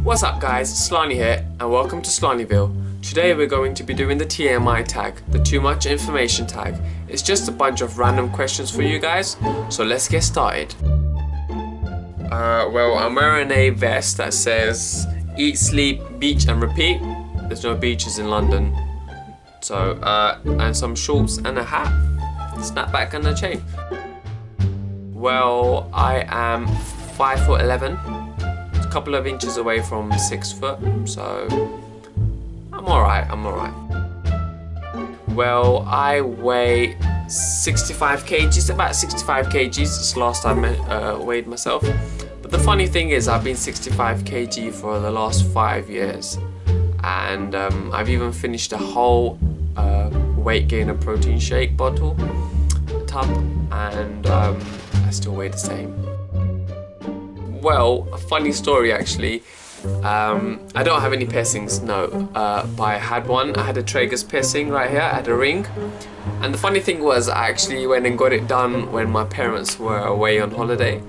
What's up guys, Slaani here and welcome to SlaaniVille. Today we're going to be doing the TMI tag, the too much information tag. It's just a bunch of random questions for you guys, so let's get started. Well, I'm wearing a vest that says eat, sleep, beach and repeat. There's no beaches in London. So, and some shorts and a hat, snapback and a chain. Well, I am 5'11", a couple of inches away from 6 foot, so I'm alright. Well, I weigh 65 kgs, about 65 kgs, this last time I weighed myself. But the funny thing is I've been 65 kg for the last 5 years, and I've even finished a whole weight gainer protein shake bottle tub, and I still weigh the same. Well, a funny story actually. I don't have any piercings, no, but I had one. I had a tragus piercing right here. I had a ring, and the funny thing was I actually went and got it done when my parents were away on holiday.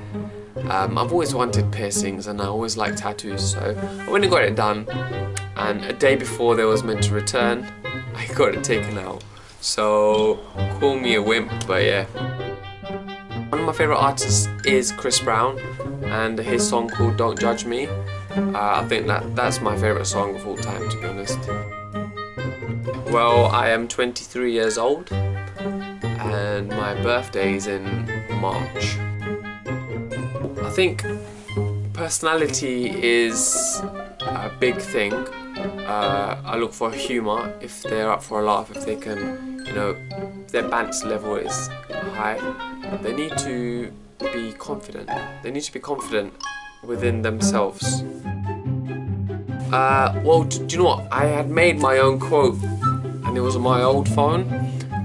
I've always wanted piercings and I always liked tattoos, so I went and got it done, and a day before they was meant to return, I got it taken out. So call me a wimp, but yeah. One of my favourite artists is Chris Brown, and his song called Don't Judge Me. I think that's my favourite song of all time, to be honest. Well, I am 23 years old and my birthday is in March. I think personality is a big thing. I look for humour, if they're up for a laugh, if they can, you know, if their bants level is high. They need to be confident. They need to be confident within themselves. Well, do you know what? I had made my own quote, and it was on my old phone,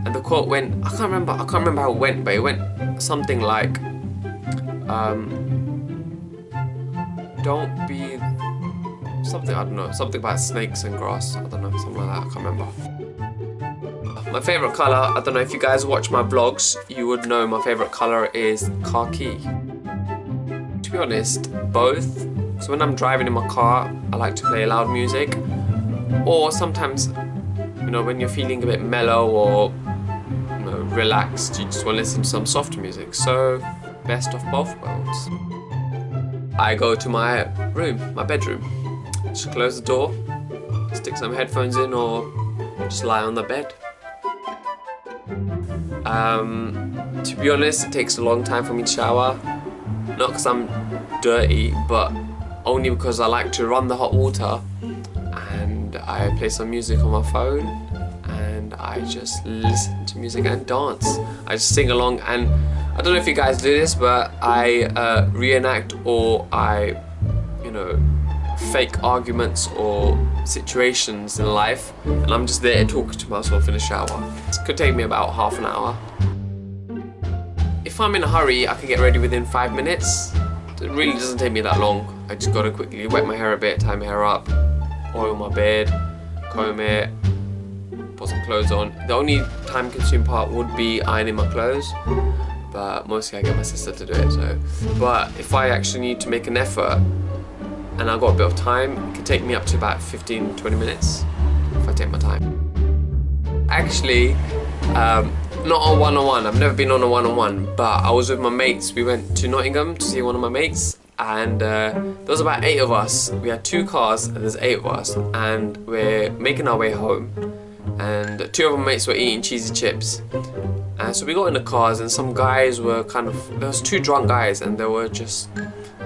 and the quote went, I can't remember how it went, but it went something like, don't be something, I don't know, something about snakes and grass, I don't know, something like that, I can't remember. My favourite colour, I don't know if you guys watch my vlogs, you would know my favourite colour is khaki. To be honest, both. So when I'm driving in my car, I like to play loud music. Or sometimes, you know, when you're feeling a bit mellow or, you know, relaxed, you just want to listen to some soft music. So, best of both worlds. I go to my room, my bedroom. Just close the door, stick some headphones in, or just lie on the bed. To be honest, it takes a long time for me to shower. Not because I'm dirty, but only because I like to run the hot water and I play some music on my phone and I just listen to music and dance. I just sing along, and I don't know if you guys do this, but I reenact, or I, you know, fake arguments or situations in life, and I'm just there talking to myself in the shower. This could take me about half an hour. If I'm in a hurry, I can get ready within 5 minutes. It really doesn't take me that long. I just gotta quickly wet my hair a bit, tie my hair up, oil my beard, comb it, put some clothes on. The only time-consuming part would be ironing my clothes, but mostly I get my sister to do it. So, but if I actually need to make an effort and I've got a bit of time, it can take me up to about 15-20 minutes if I take my time. Actually, not on one-on-one, I've never been on a one-on-one, but I was with my mates. We went to Nottingham to see one of my mates, and there was about 8 of us. We had 2 cars and there's 8 of us, and we're making our way home, and 2 of my mates were eating cheesy chips. And so we got in the cars, and some guys were there was 2 drunk guys, and they were just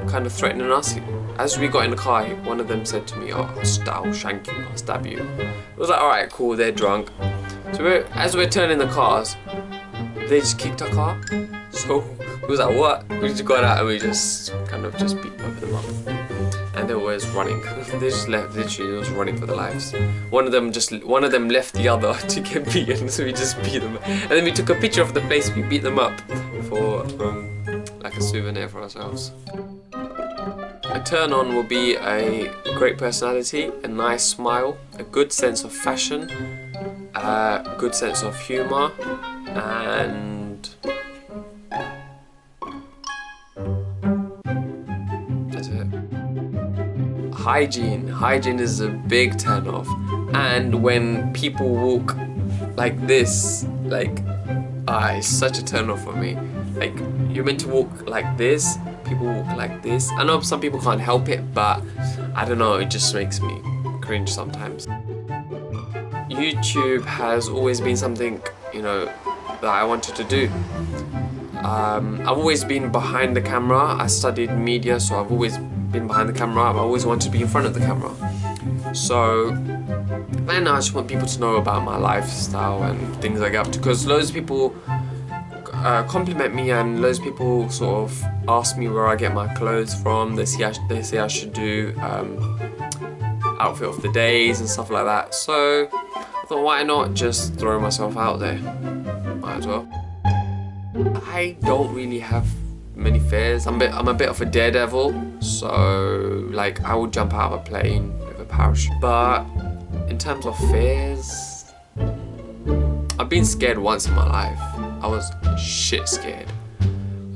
kind of threatening us. As we got in the car, one of them said to me, "Oh, I'll shank you, I'll stab you." It was like, alright, cool, they're drunk. So as we're turning the cars, they just kicked our car. So we was like, what? We just got out and we just kind of just beat both of them up. And they were always running. They just left, literally, they was running for their lives. One of them left the other to get beaten, so we just beat them. And then we took a picture of the place we beat them up for like a souvenir for ourselves. A turn on will be a great personality, a nice smile, a good sense of fashion, a good sense of humour, and that's it. hygiene is a big turn off. And when people walk like this, like it's such a turn off for me. Like, you're meant to walk like this, people walk like this. I know some people can't help it, but I don't know, it just makes me cringe sometimes. YouTube has always been something, you know, that I wanted to do. I've always been behind the camera. I studied media, so I've always been behind the camera. I've always wanted to be in front of the camera. So, and I just want people to know about my lifestyle and things I get up to, because loads of people compliment me, and loads of people sort of ask me where I get my clothes from. They say I should do outfit of the days and stuff like that. So I thought, why not just throw myself out there? Might as well. I don't really have many fears. I'm a bit of a daredevil, so like I would jump out of a plane with a parachute. But in terms of fears, I've been scared once in my life. I was shit scared.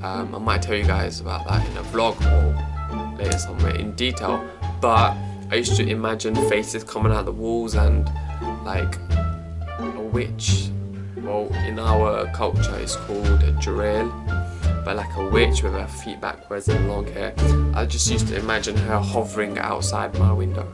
I might tell you guys about that in a vlog or later somewhere in detail. But I used to imagine faces coming out of the walls and like a witch. Well, in our culture it's called a jurel, but like a witch with her feet backwards and long hair. I just used to imagine her hovering outside my window.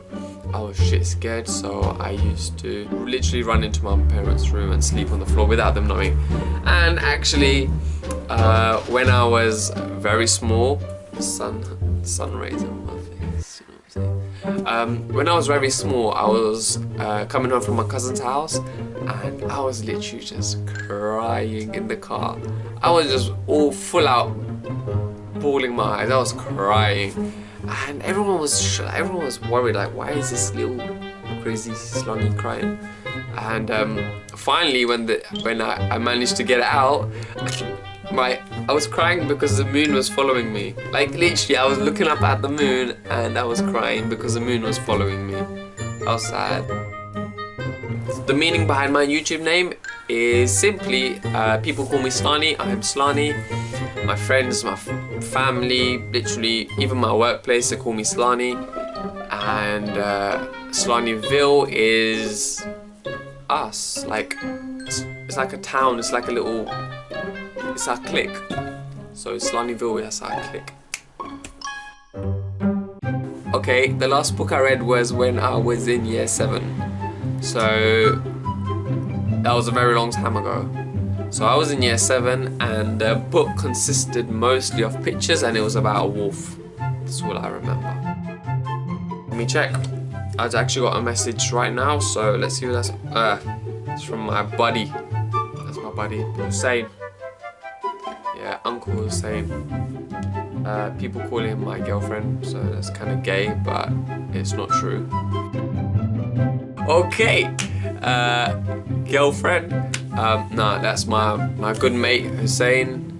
I was shit scared, so I used to literally run into my parents' room and sleep on the floor without them knowing. And actually, when I was very small, sun rays on my face, you know what I'm saying? When I was very small, I was coming home from my cousin's house, and I was literally just crying in the car. I was just all full out bawling my eyes. I was crying. And everyone was worried, like, why is this little crazy Slaani crying? And finally, when I managed to get it out, I was crying because the moon was following me. Like, literally, I was looking up at the moon and I was crying because the moon was following me. I was sad. The meaning behind my YouTube name is simply, people call me Slaani. I am Slaani. My friends, my family, literally, even my workplace, they call me Slaani. And SlaaniVille is us. Like, it's like a town. It's like a little. It's our clique. So SlaaniVille, that's our clique. Okay, the last book I read was when I was in year 7. So that was a very long time ago. So I was in year 7 and the book consisted mostly of pictures and it was about a wolf. That's all I remember. Let me check. I've actually got a message right now, so let's see what that's. It's from my buddy. That's my buddy, Hussein. Yeah, Uncle Hussein. People call him my girlfriend, so that's kind of gay, but it's not true. Okay, girlfriend. No, that's my good mate Hussein.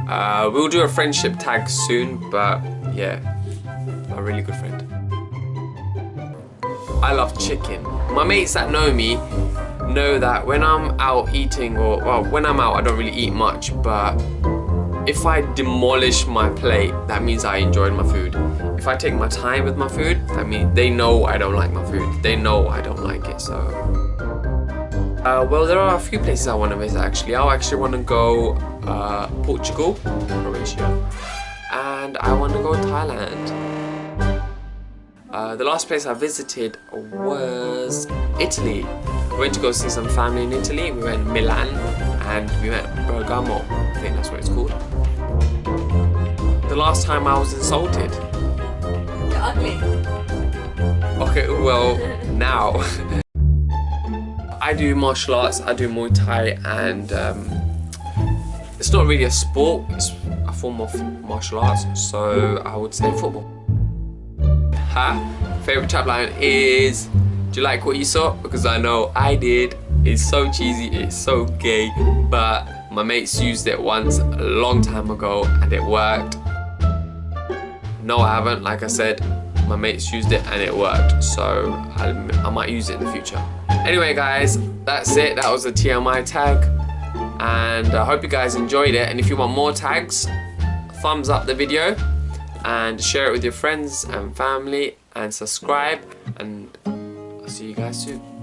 We'll do a friendship tag soon, but yeah, a really good friend. I love chicken. My mates that know me know that when I'm out eating, or well, when I'm out I don't really eat much, but if I demolish my plate, that means I enjoyed my food. If I take my time with my food, that means they know I don't like my food. They know I don't like it, so. Well, there are a few places I want to visit actually. I actually want to go Portugal, Croatia, and I want to go Thailand. The last place I visited was Italy. We went to go see some family in Italy. We went Milan and we went Bergamo. I think that's what it's called. The last time I was insulted. You're ugly. Okay, well, now. I do martial arts, I do Muay Thai, and it's not really a sport, it's a form of martial arts, so I would say football. Favorite trap line is, do you like what you saw? Because I know I did. It's so cheesy, it's so gay, but my mates used it once a long time ago and it worked. No, I haven't. Like I said, my mates used it and it worked, so I might use it in the future. Anyway guys, that's it. That was the TMI tag, and I hope you guys enjoyed it. And if you want more tags, thumbs up the video and share it with your friends and family, and subscribe, and I'll see you guys soon.